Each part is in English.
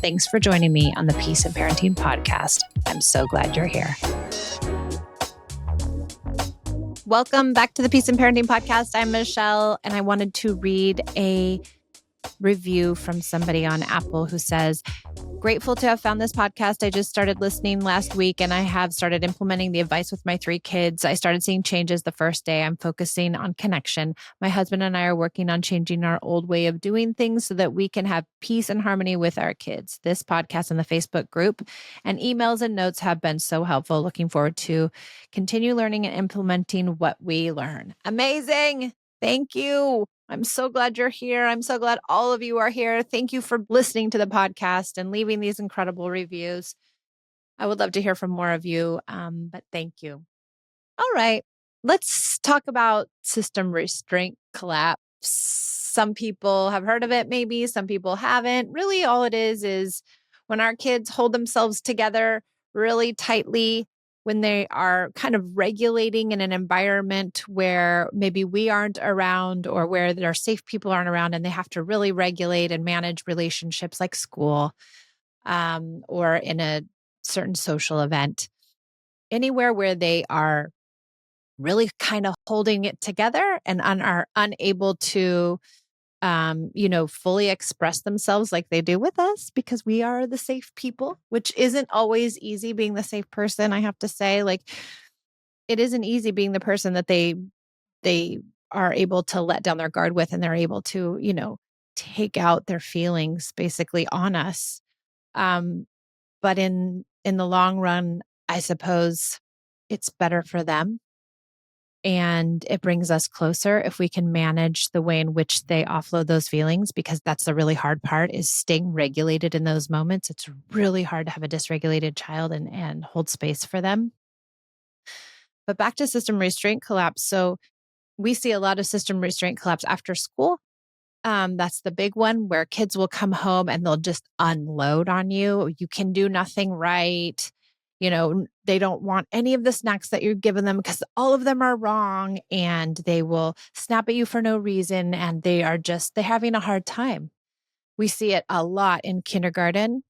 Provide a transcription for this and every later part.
Thanks for joining me on the Peace and Parenting podcast. I'm so glad you're here. Welcome back to the Peace and Parenting podcast. I'm Michelle, and I wanted to read a review from somebody on Apple who says, "Grateful to have found this podcast. I just started listening last week and I have started implementing the advice with my 3 kids. I started seeing changes the first day. I'm focusing on connection. My husband and I are working on changing our old way of doing things so that we can have peace and harmony with our kids. This podcast and the Facebook group and emails and notes have been so helpful. Looking forward to continue learning and implementing what we learn." Amazing. Thank you. I'm so glad you're here. I'm so glad all of you are here. Thank you for listening to the podcast and leaving these incredible reviews. I would love to hear from more of you, but thank you. All right, let's talk about system restraint collapse. Some people have heard of it, maybe. Some people haven't. Really, all it is when our kids hold themselves together really tightly, when they are kind of regulating in an environment where maybe we aren't around or where their safe people aren't around, and they have to really regulate and manage relationships like school or in a certain social event, anywhere where they are really kind of holding it together and are unable to fully express themselves like they do with us because we are the safe people, which isn't always easy being the safe person. I have to say, like, it isn't easy being the person that they are able to let down their guard with, and they're able to, take out their feelings basically on us. But in the long run, I suppose it's better for them. And it brings us closer if we can manage the way in which they offload those feelings, because that's the really hard part, is staying regulated in those moments. It's really hard to have a dysregulated child and hold space for them. But back to system restraint collapse. So we see a lot of system restraint collapse after school. That's the big one, where kids will come home and they'll just unload on you. You can do nothing right. They don't want any of the snacks that you're giving them because all of them are wrong, and they will snap at you for no reason. And they're having a hard time. We see it a lot in kindergarten,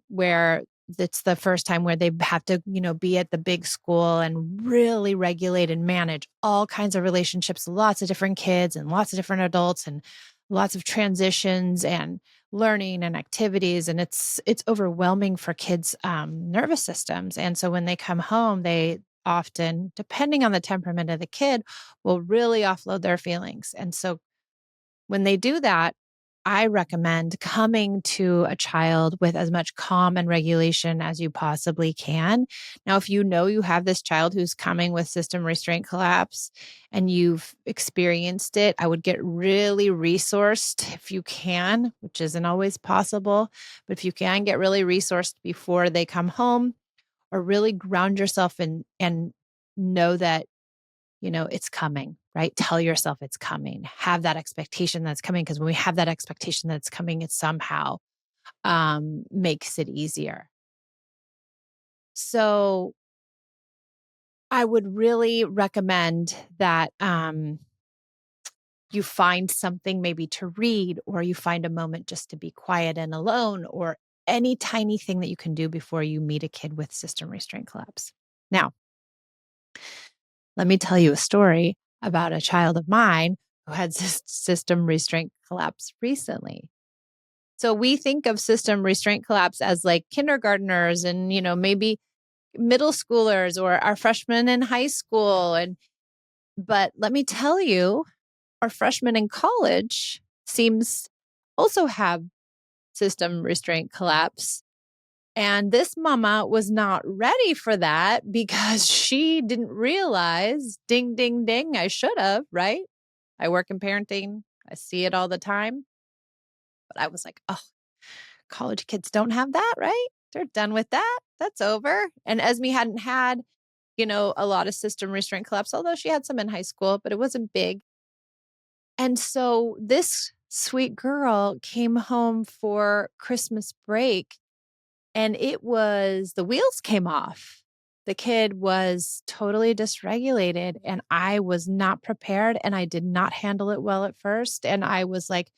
where it's the first time where they have to, be at the big school and really regulate and manage all kinds of relationships, lots of different kids and lots of different adults and lots of transitions and learning and activities. And it's overwhelming for kids' nervous systems. And so when they come home, they often, depending on the temperament of the kid, will really offload their feelings. And so when they do that, I recommend coming to a child with as much calm and regulation as you possibly can. Now, if you know you have this child who's coming with system restraint collapse and you've experienced it, I would get really resourced if you can, which isn't always possible. But if you can, get really resourced before they come home, or really ground yourself and know that it's coming, right? Tell yourself it's coming. Have that expectation that's coming, because when we have that expectation that's coming, it somehow makes it easier. So I would really recommend that you find something maybe to read, or you find a moment just to be quiet and alone, or any tiny thing that you can do before you meet a kid with system restraint collapse. Now, let me tell you a story about a child of mine who had system restraint collapse recently. So we think of system restraint collapse as like kindergartners and, maybe middle schoolers or our freshmen in high school. But let me tell you, our freshmen in college seems also have system restraint collapse. And this mama was not ready for that because she didn't realize, ding, ding, ding, I should have, right? I work in parenting. I see it all the time. But I was like, oh, college kids don't have that, right? They're done with that. That's over. And Esme hadn't had, a lot of system restraint collapse, although she had some in high school, but it wasn't big. And so this sweet girl came home for Christmas break, and the wheels came off. the kid was totally dysregulated and I was not prepared and I did not handle it well at first. And I was like,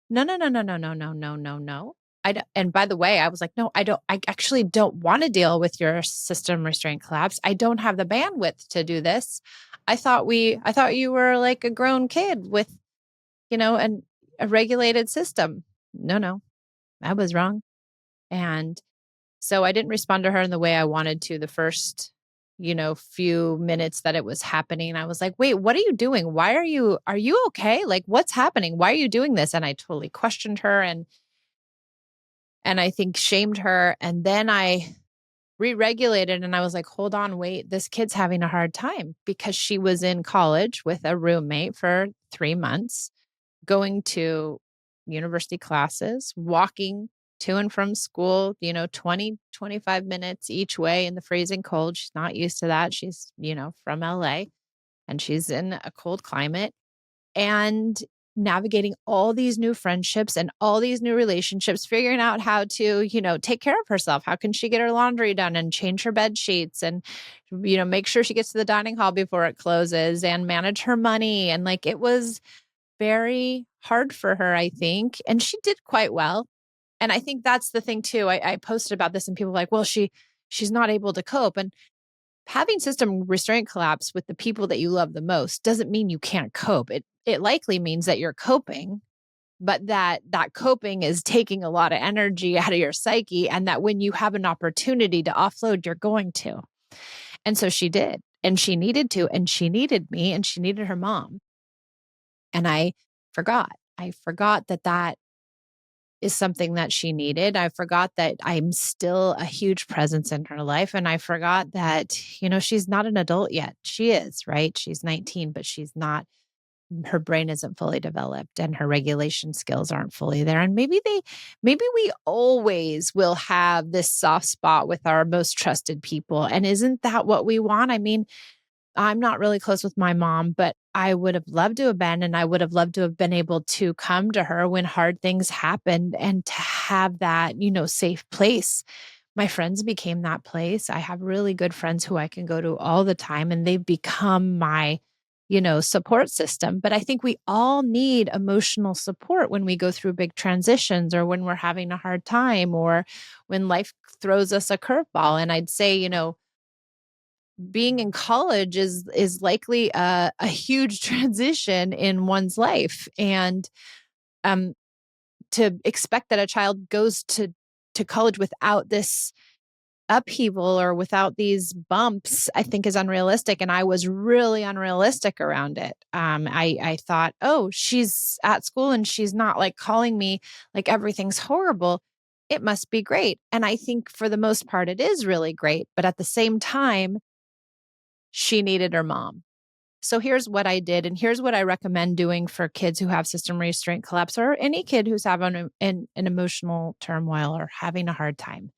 no, no, no, no, no, no, no, no, no, no. I don't, and by the way, I was like, no, I actually don't want to deal with your system restraint collapse. I don't have the bandwidth to do this. I thought you were like a grown kid with, a regulated system. No, no, I was wrong. And so I didn't respond to her in the way I wanted to the first, few minutes that it was happening. I was like, wait, what are you doing? Are you okay? Like, what's happening? Why are you doing this? And I totally questioned her and I think shamed her. And then I re-regulated and I was like, hold on, wait, this kid's having a hard time because she was in college with a roommate for 3 months, going to university classes, walking to and from school, 20, 25 minutes each way in the freezing cold. She's not used to that. She's, from LA and she's in a cold climate and navigating all these new friendships and all these new relationships, figuring out how to, take care of herself. How can she get her laundry done and change her bed sheets and, make sure she gets to the dining hall before it closes and manage her money. And like, it was very hard for her, I think. And she did quite well. And I think that's the thing too. I posted about this and people were like, well, she's not able to cope. And having system restraint collapse with the people that you love the most doesn't mean you can't cope. It likely means that you're coping, but that coping is taking a lot of energy out of your psyche. And that when you have an opportunity to offload, you're going to. And so she did. And she needed to. And she needed me and she needed her mom. And I forgot. I forgot that is something that she needed. I forgot that I'm still a huge presence in her life. And I forgot that, she's not an adult yet. She is, right? She's 19, but she's not, her brain isn't fully developed and her regulation skills aren't fully there. And maybe we always will have this soft spot with our most trusted people. And isn't that what we want? I mean, I'm not really close with my mom, but I would have loved to have been, and I would have loved to have been able to come to her when hard things happened and to have that, safe place. My friends became that place. I have really good friends who I can go to all the time, and they've become my, support system. But I think we all need emotional support when we go through big transitions or when we're having a hard time or when life throws us a curveball. And I'd say, being in college is likely a huge transition in one's life. And um, to expect that a child goes to college without this upheaval or without these bumps, I think is unrealistic. And I was really unrealistic around it. I thought, oh, she's at school and she's not like calling me like everything's horrible. It must be great. And I think for the most part, it is really great. But at the same time, she needed her mom. So here's what I did, and here's what I recommend doing for kids who have system restraint collapse or any kid who's having an emotional turmoil or having a hard time.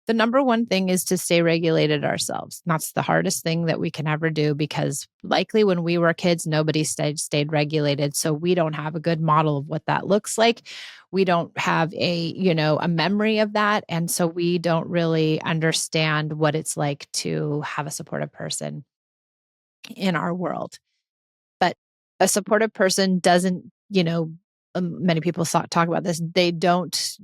The number one thing is to stay regulated ourselves. That's the hardest thing that we can ever do because likely when we were kids, nobody stayed regulated. So we don't have a good model of what that looks like. We don't have a memory of that. And so we don't really understand what it's like to have a supportive person in our world. But a supportive person doesn't, many people talk about this, they don't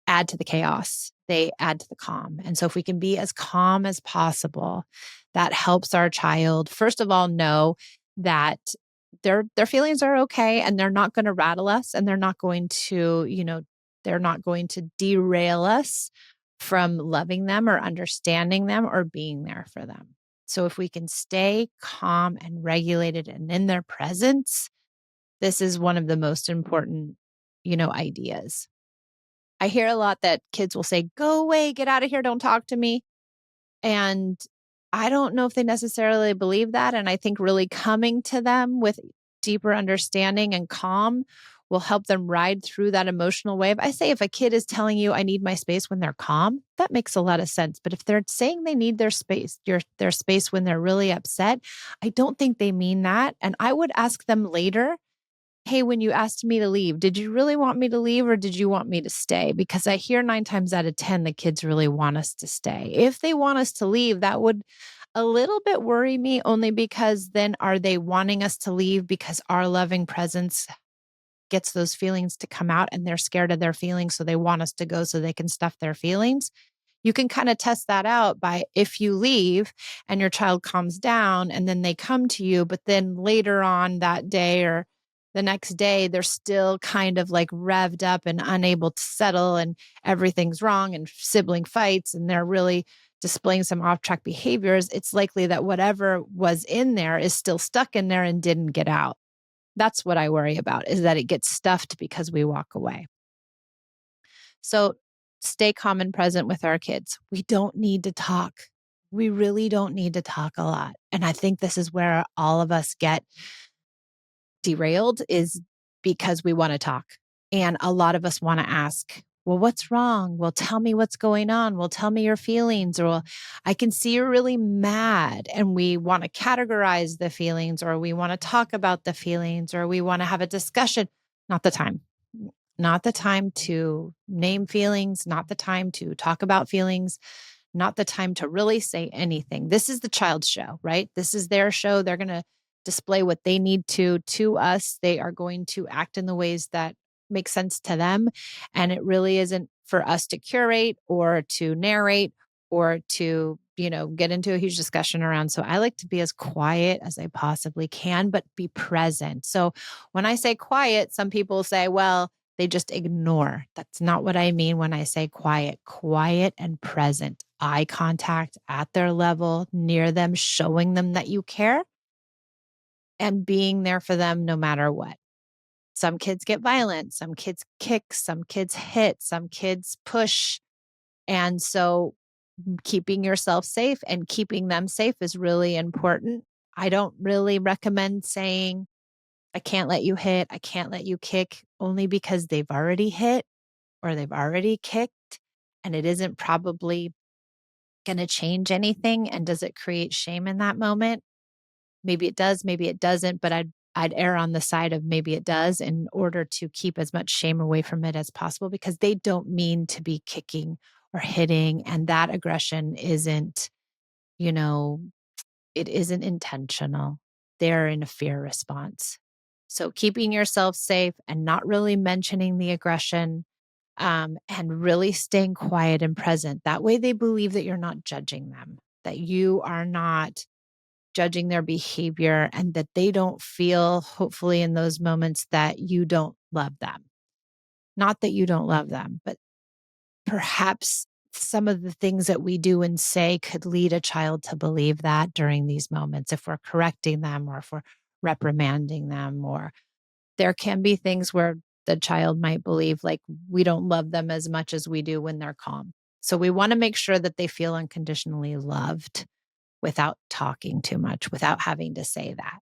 add to the chaos, they add to the calm. And so if we can be as calm as possible, that helps our child, first of all, know that their feelings are okay and they're not going to rattle us and they're not going to, they're not going to derail us from loving them or understanding them or being there for them. So if we can stay calm and regulated and in their presence, this is one of the most important, ideas. I hear a lot that kids will say, go away, get out of here, don't talk to me. And I don't know if they necessarily believe that. And I think really coming to them with deeper understanding and calm will help them ride through that emotional wave. I say if a kid is telling you, I need my space when they're calm, that makes a lot of sense. But if they're saying they need their space, their space when they're really upset, I don't think they mean that. And I would ask them later, hey, when you asked me to leave, did you really want me to leave or did you want me to stay? Because I hear 9 times out of 10, the kids really want us to stay. If they want us to leave, that would a little bit worry me, only because then are they wanting us to leave because our loving presence gets those feelings to come out and they're scared of their feelings. So they want us to go so they can stuff their feelings? You can kind of test that out by if you leave and your child calms down and then they come to you, but then later on that day or the next day, they're still kind of like revved up and unable to settle and everything's wrong and sibling fights and they're really displaying some off track behaviors. It's likely that whatever was in there is still stuck in there and didn't get out. That's what I worry about, is that it gets stuffed because we walk away. So stay calm and present with our kids. We don't need to talk. We really don't need to talk a lot. And I think this is where all of us get derailed, is because we want to talk. And a lot of us want to ask, well, what's wrong? Well, tell me what's going on. Well, tell me your feelings. Or, well, I can see you're really mad. And we want to categorize the feelings, or we want to talk about the feelings, or we want to have a discussion. Not the time. Not the time to name feelings, not the time to talk about feelings, not the time to really say anything. This is the child's show, right? This is their show. They're going to display what they need to us. They are going to act in the ways that make sense to them. And it really isn't for us to curate or to narrate or to, get into a huge discussion around. So I like to be as quiet as I possibly can, but be present. So when I say quiet, some people say, well, they just ignore. That's not what I mean when I say quiet. Quiet and present. Eye contact at their level, near them, showing them that you care and being there for them no matter what. Some kids get violent. Some kids kick. Some kids hit. Some kids push. And so keeping yourself safe and keeping them safe is really important. I don't really recommend saying, I can't let you hit. I can't let you kick, only because they've already hit or they've already kicked and it isn't probably going to change anything. And does it create shame in that moment? Maybe it does, maybe it doesn't, but I'd err on the side of maybe it does, in order to keep as much shame away from it as possible, because they don't mean to be kicking or hitting. And that aggression isn't, it isn't intentional. They're in a fear response. So keeping yourself safe and not really mentioning the aggression, and really staying quiet and present. That way they believe that you're not judging them, that you are not judging their behavior, and that they don't feel, hopefully in those moments, that you don't love them. Not that you don't love them, but perhaps some of the things that we do and say could lead a child to believe that during these moments, if we're correcting them or if we're reprimanding them, or there can be things where the child might believe like we don't love them as much as we do when they're calm. So we want to make sure that they feel unconditionally loved without talking too much, without having to say that.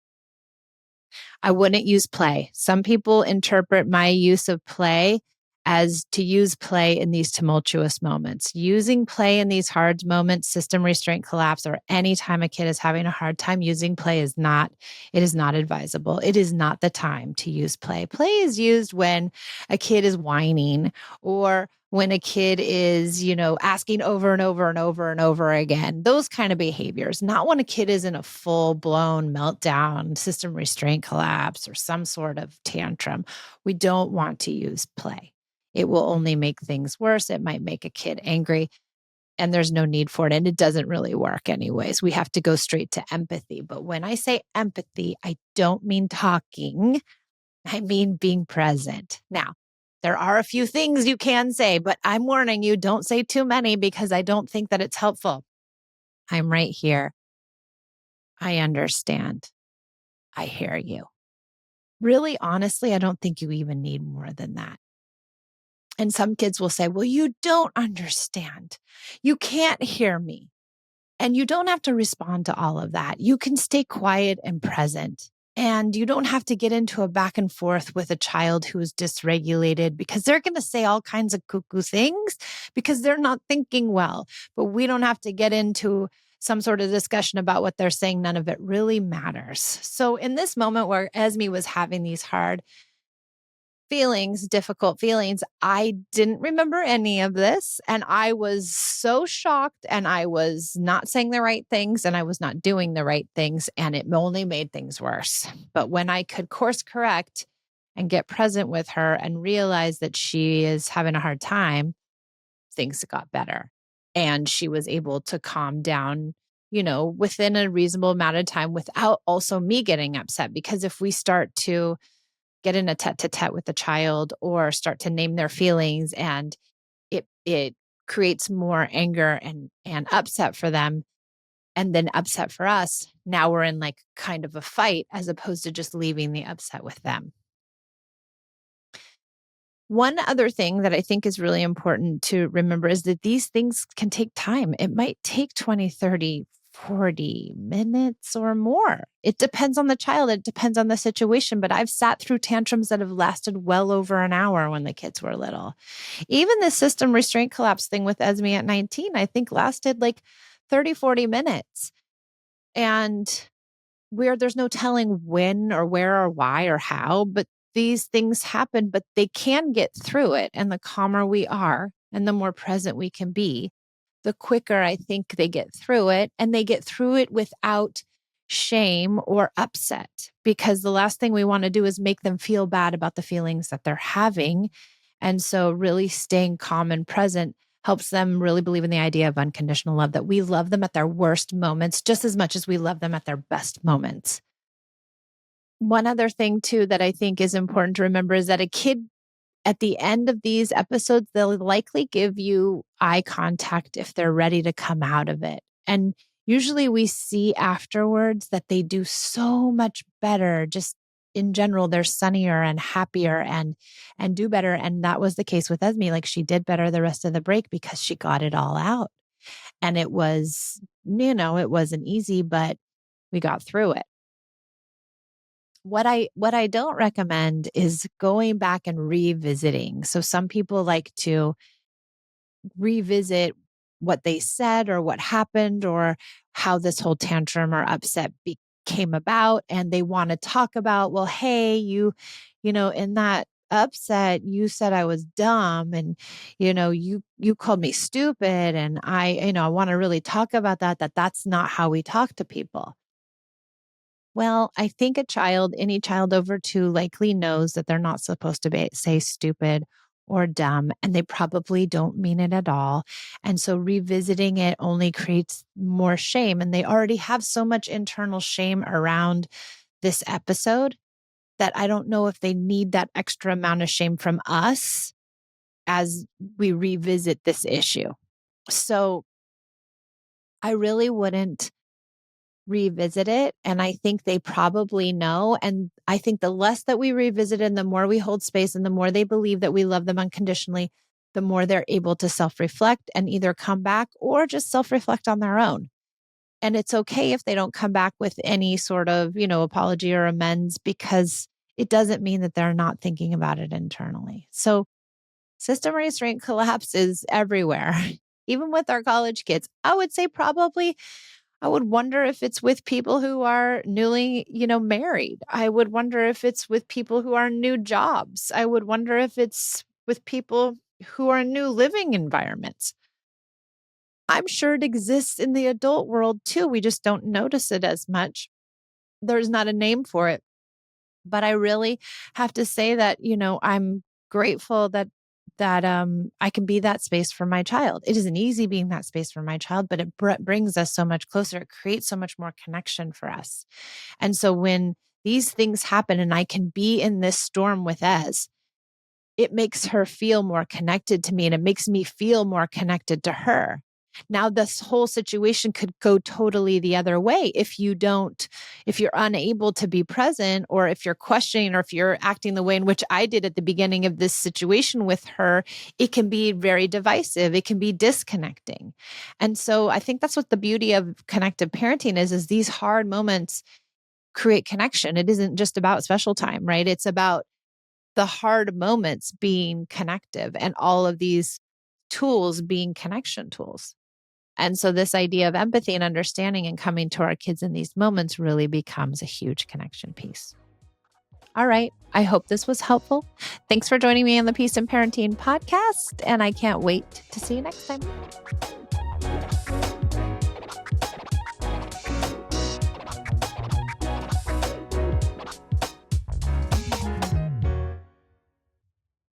I wouldn't use play. Some people interpret my use of play as to use play in these tumultuous moments. Using play in these hard moments, system restraint collapse, or any time a kid is having a hard time, using play is not advisable. It is not the time to use play. Play is used when a kid is whining, or when a kid is, asking over and over and over and over again, those kind of behaviors, not when a kid is in a full blown meltdown, system restraint collapse, or some sort of tantrum. We don't want to use play. It will only make things worse. It might make a kid angry, and there's no need for it. And it doesn't really work anyways. We have to go straight to empathy. But when I say empathy, I don't mean talking. I mean being present. Now, there are a few things you can say, but I'm warning you, don't say too many, because I don't think that it's helpful. I'm right here. I understand. I hear you. Really, honestly, I don't think you even need more than that. And some kids will say, well, you don't understand. You can't hear me. And you don't have to respond to all of that. You can stay quiet and present. And you don't have to get into a back and forth with a child who is dysregulated, because they're going to say all kinds of cuckoo things because they're not thinking well. But we don't have to get into some sort of discussion about what they're saying. None of it really matters. So in this moment where Esme was having these hard feelings, difficult feelings. I didn't remember any of this. And I was so shocked, and I was not saying the right things, and I was not doing the right things. And it only made things worse. But when I could course correct and get present with her and realize that she is having a hard time, things got better. And she was able to calm down, within a reasonable amount of time without also me getting upset. Because if we start to get in a tete-a-tete with the child or start to name their feelings, and it creates more anger and upset for them, and then upset for us, now we're in like kind of a fight as opposed to just leaving the upset with them. One other thing that I think is really important to remember is that these things can take time. It might take 20, 30, 40 minutes or more. It depends on the child. It depends on the situation. But I've sat through tantrums that have lasted well over an hour when the kids were little. Even the system restraint collapse thing with Esme at 19, I think lasted like 30, 40 minutes. And where there's no telling when or where or why or how, but these things happen, but they can get through it. And the calmer we are and the more present we can be, the quicker I think they get through it, and they get through it without shame or upset, because the last thing we want to do is make them feel bad about the feelings that they're having. And so really staying calm and present helps them really believe in the idea of unconditional love, that we love them at their worst moments just as much as we love them at their best moments. One other thing too that I think is important to remember is that a kid at the end of these episodes, they'll likely give you eye contact if they're ready to come out of it. And usually we see afterwards that they do so much better. Just in general, they're sunnier and happier and do better. And that was the case with Esme. Like, she did better the rest of the break because she got it all out. And it was, it wasn't easy, but we got through it. What I don't recommend is going back and revisiting. So some people like to revisit what they said or what happened or how this whole tantrum or upset came about, and they want to talk about, well, hey, in that upset, you said I was dumb, and you called me stupid, and I want to really talk about that's not how we talk to people. Well, I think any child over 2 likely knows that they're not supposed to say stupid or dumb, and they probably don't mean it at all. And so revisiting it only creates more shame. And they already have so much internal shame around this episode that I don't know if they need that extra amount of shame from us as we revisit this issue. So I really wouldn't revisit it. And I think they probably know. And I think the less that we revisit it and the more we hold space and the more they believe that we love them unconditionally, the more they're able to self-reflect and either come back or just self-reflect on their own. And it's okay if they don't come back with any sort of, apology or amends, because it doesn't mean that they're not thinking about it internally. So system restraint collapse is everywhere, even with our college kids. I would say probably I would wonder if it's with people who are newly, married. I would wonder if it's with people who are in new jobs. I would wonder if it's with people who are in new living environments. I'm sure it exists in the adult world too. We just don't notice it as much. There's not a name for it. But I really have to say that, I'm grateful that I can be that space for my child. It isn't easy being that space for my child, but it brings us so much closer. It creates so much more connection for us. And so when these things happen and I can be in this storm with Ez, it makes her feel more connected to me, and it makes me feel more connected to her. Now, this whole situation could go totally the other way if you're unable to be present, or if you're questioning, or if you're acting the way in which I did at the beginning of this situation with her. It can be very divisive. It can be disconnecting. And so I think that's what the beauty of connective parenting is these hard moments create connection. It isn't just about special time, right? It's about the hard moments being connective, and all of these tools being connection tools. And so this idea of empathy and understanding and coming to our kids in these moments really becomes a huge connection piece. All right. I hope this was helpful. Thanks for joining me on the Peace and Parenting podcast, and I can't wait to see you next time.